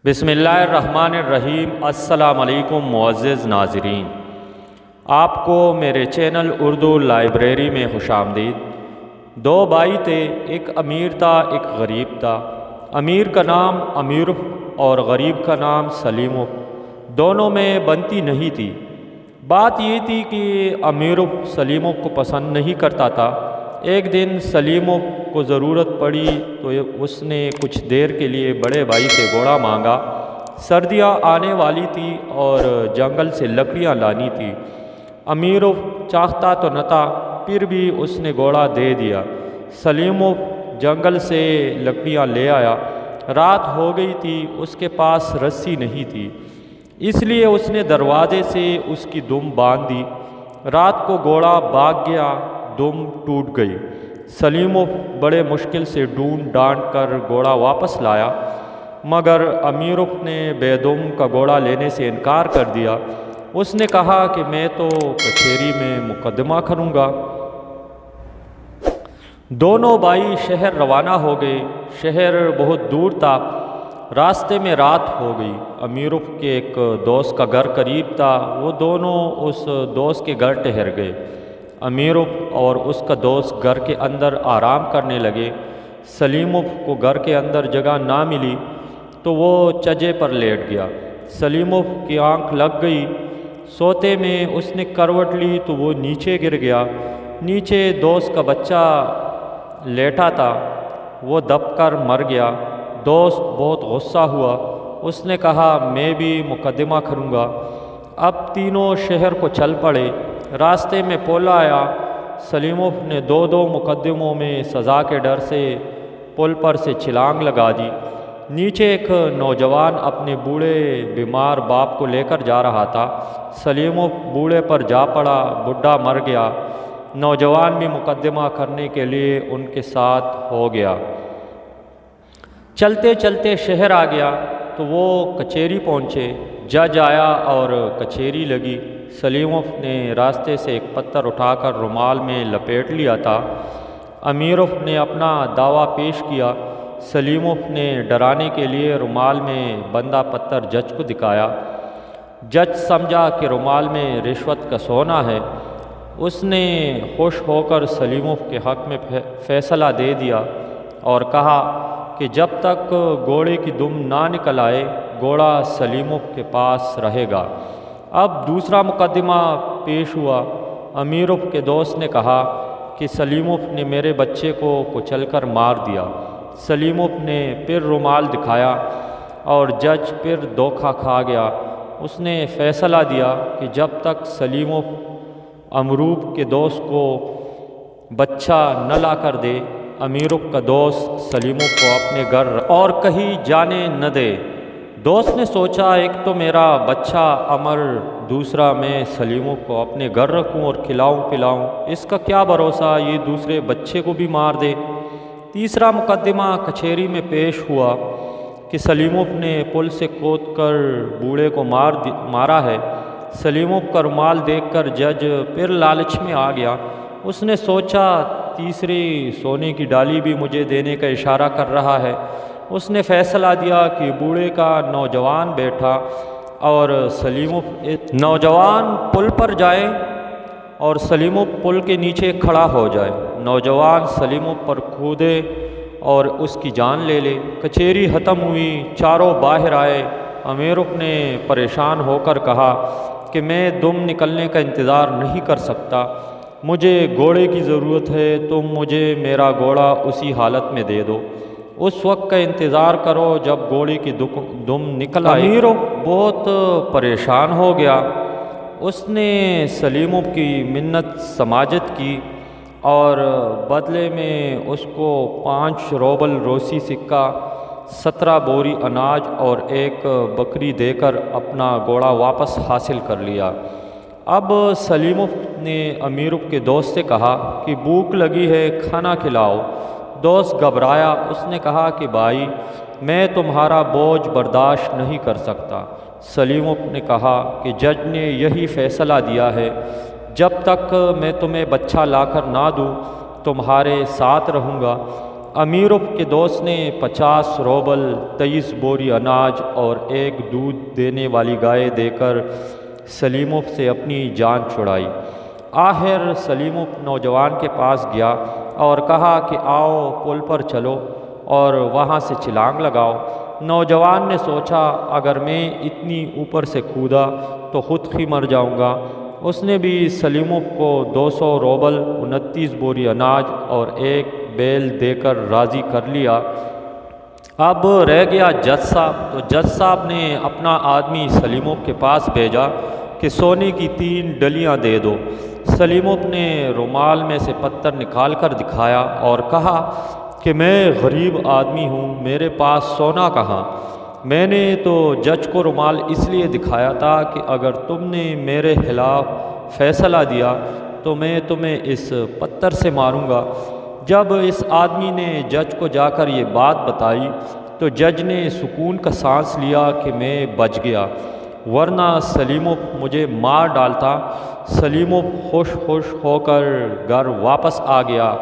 بسم اللہ الرحمن الرحیم۔ السلام علیکم معزز ناظرین، آپ کو میرے چینل اردو لائبریری میں خوش آمدید۔ دو بھائی تھے، ایک امیر تھا ایک غریب تھا۔ امیر کا نام امیر اور غریب کا نام سلیم۔ دونوں میں بنتی نہیں تھی۔ بات یہ تھی کہ امیر سلیم کو پسند نہیں کرتا تھا۔ ایک دن سلیم کو ضرورت پڑی تو اس نے کچھ دیر کے لیے بڑے بھائی سے گھوڑا مانگا۔ سردیاں آنے والی تھی اور جنگل سے لکڑیاں لانی تھی۔ امیر چاہتا تو نہ تھا، پھر بھی اس نے گھوڑا دے دیا۔ سلیم جنگل سے لکڑیاں لے آیا۔ رات ہو گئی تھی، اس کے پاس رسی نہیں تھی، اس لیے اس نے دروازے سے اس کی دم باندھ دی۔ رات کو گھوڑا بھاگ گیا، دم ٹوٹ گئی۔ سلیم بڑے مشکل سے ڈھونڈ ڈانٹ کر گھوڑا واپس لایا، مگر امیر نے بے دم کا گھوڑا لینے سے انکار کر دیا۔ اس نے کہا کہ میں تو کچہری میں مقدمہ کروں گا۔ دونوں بھائی شہر روانہ ہو گئے۔ شہر بہت دور تھا، راستے میں رات ہو گئی۔ امیر کے ایک دوست کا گھر قریب تھا، وہ دونوں اس دوست کے گھر ٹھہر گئے۔ امیر اور اس کا دوست گھر کے اندر آرام کرنے لگے۔ سلیم کو گھر کے اندر جگہ نہ ملی تو وہ چجے پر لیٹ گیا۔ سلیم کی آنکھ لگ گئی۔ سوتے میں اس نے کروٹ لی تو وہ نیچے گر گیا۔ نیچے دوست کا بچہ لیٹا تھا، وہ دب کر مر گیا۔ دوست بہت غصہ ہوا، اس نے کہا میں بھی مقدمہ کروں گا۔ اب تینوں شہر کو چل پڑے۔ راستے میں پل آیا۔ سلیم نے دو مقدموں میں سزا کے ڈر سے پل پر سے چھلانگ لگا دی۔ نیچے ایک نوجوان اپنے بوڑھے بیمار باپ کو لے کر جا رہا تھا۔ سلیم بوڑھے پر جا پڑا، بڈھا مر گیا۔ نوجوان بھی مقدمہ کرنے کے لیے ان کے ساتھ ہو گیا۔ چلتے چلتے شہر آ گیا تو وہ کچہری پہنچے۔ جج آیا اور کچہری لگی۔ سلیم نے راستے سے ایک پتھر اٹھا کر رومال میں لپیٹ لیا تھا۔ امیر نے اپنا دعویٰ پیش کیا۔ سلیم نے ڈرانے کے لیے رومال میں بندھا پتھر جج کو دکھایا۔ جج سمجھا کہ رومال میں رشوت کا سونا ہے۔ اس نے خوش ہو کر سلیم کے حق میں فیصلہ دے دیا اور کہا کہ جب تک گھوڑے کی دم نہ نکل آئے گھوڑا سلیم کے پاس رہے گا۔ اب دوسرا مقدمہ پیش ہوا۔ امیر کے دوست نے کہا کہ سلیم نے میرے بچے کو کچل کر مار دیا۔ سلیم نے پھر رومال دکھایا اور جج پھر دھوکہ کھا گیا۔ اس نے فیصلہ دیا کہ جب تک سلیم امروب کے دوست کو بچہ نہ لا کر دے، امیر کا دوست سلیم کو اپنے گھر اور کہیں جانے نہ دے۔ دوست نے سوچا ایک تو میرا بچہ امر، دوسرا میں سلیم کو اپنے گھر رکھوں اور کھلاؤں پلاؤں، اس کا کیا بھروسہ یہ دوسرے بچے کو بھی مار دے۔ تیسرا مقدمہ کچہری میں پیش ہوا کہ سلیم نے پل سے کود کر بوڑھے کو مارا ہے۔ سلیم کا رومال دیکھ کر جج پھر لالچ میں آ گیا۔ اس نے سوچا تیسری سونے کی ڈالی بھی مجھے دینے کا اشارہ کر رہا ہے۔ اس نے فیصلہ دیا کہ بوڑھے کا نوجوان بیٹا اور سلیم نوجوان پل پر جائے اور سلیم پل کے نیچے کھڑا ہو جائے۔ نوجوان سلیم پر کودے اور اس کی جان لے لے۔ کچہری ختم ہوئی، چاروں باہر آئے۔ امیر نے پریشان ہو کر کہا کہ میں دم نکلنے کا انتظار نہیں کر سکتا، مجھے گھوڑے کی ضرورت ہے، تم مجھے میرا گھوڑا اسی حالت میں دے دو، اس وقت کا انتظار کرو جب گھوڑے کی دم نکل آئے۔ امیر بہت پریشان ہو گیا۔ اس نے سلیم کی منت سماجت کی اور بدلے میں اس کو 5 روبل روسی سکہ، 17 بوری اناج اور 1 بکری دے کر اپنا گھوڑا واپس حاصل کر لیا۔ اب سلیم نے امیر کے دوست سے کہا کہ بھوک لگی ہے، کھانا کھلاؤ۔ دوست گھبرایا، اس نے کہا کہ بھائی میں تمہارا بوجھ برداشت نہیں کر سکتا۔ سلیم نے کہا کہ جج نے یہی فیصلہ دیا ہے، جب تک میں تمہیں بچہ لا کر نہ دوں تمہارے ساتھ رہوں گا۔ امیرف کے دوست نے 50 روبل 23 بوری اناج اور ایک دودھ دینے والی گائے دے کر سلیمف سے اپنی جان چھڑائی۔ آخر سلیمف نوجوان کے پاس گیا اور کہا کہ آؤ پل پر چلو اور وہاں سے چھلانگ لگاؤ۔ نوجوان نے سوچا اگر میں اتنی اوپر سے کودا تو خود ہی مر جاؤں گا۔ اس نے بھی سلیمف کو 200 روبل 29 بوری اناج اور ایک بیل دے کر راضی کر لیا۔ اب رہ گیا جج صاحب، تو جج صاحب نے اپنا آدمی سلیمف کے پاس بھیجا کہ سونے کی 3 ڈلیاں دے دو۔ سلیمف نے رومال میں سے پتھر نکال کر دکھایا اور کہا کہ میں غریب آدمی ہوں، میرے پاس سونا کہاں؟ میں نے تو جج کو رومال اس لیے دکھایا تھا کہ اگر تم نے میرے خلاف فیصلہ دیا تو میں تمہیں اس پتھر سے ماروں گا۔ جب اس آدمی نے جج کو جا کر یہ بات بتائی تو جج نے سکون کا سانس لیا کہ میں بچ گیا، ورنہ سلیمف مجھے مار ڈالتا۔ سلیمف خوش ہو کر گھر واپس آ گیا